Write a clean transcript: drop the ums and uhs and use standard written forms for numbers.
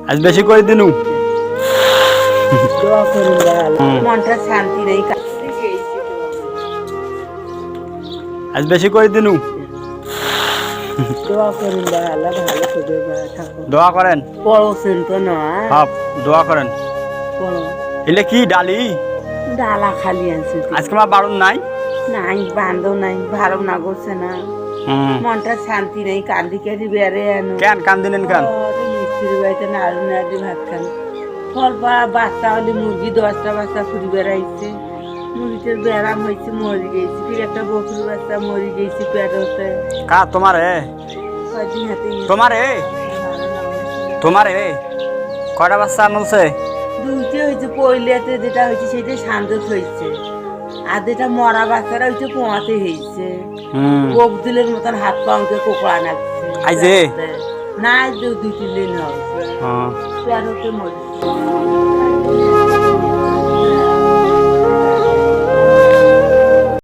আজ বেশি করে দিনু দোয়া করুন মনটা শান্তি নেই আজ বেশি করে দিনু দোয়া করুন আল্লাহ ভালো করে থাকো দোয়া করেন পড়োছেন তো নয় হ্যাঁ দোয়া করেন পড়ো এলে কি ডালি ডালা খালি আছে আজকে আমার বারণ নাই নাই বান্ধব নাই ভালো না করছে না মনটা শান্তি নেই কান্দি কান্দি বেড়ে আনো কেন কান দিলেন কেন মিস্ত্রি বাড়িতে নাড়ু নাড়ি ভাত খান ফল পাড়া বাচ্চা হলে মুরগি 10টা বাচ্চা ঘুরি বেড়াইছে মুরগিটার ব্যারাম হয়েছে মরে গেছে ফির একটা বকরি বাচ্চা মরে গেছে পেটতে কা তোমারে কদিন হাতে তোমারে তোমারে কয়টা বাচ্চা আনছে দুইটা হয়েছে পইলেতে যেটা হয়েছে সেটা শান্ত হয়েছে আর যেটা মরা বাচ্চারা হয়েছে পোয়াতে হয়েছে বোক দিলের মতন হাত পাউকে কোকড়া নাচছে আইজে না দুই তিন দিন হবে পেটতে মরেছে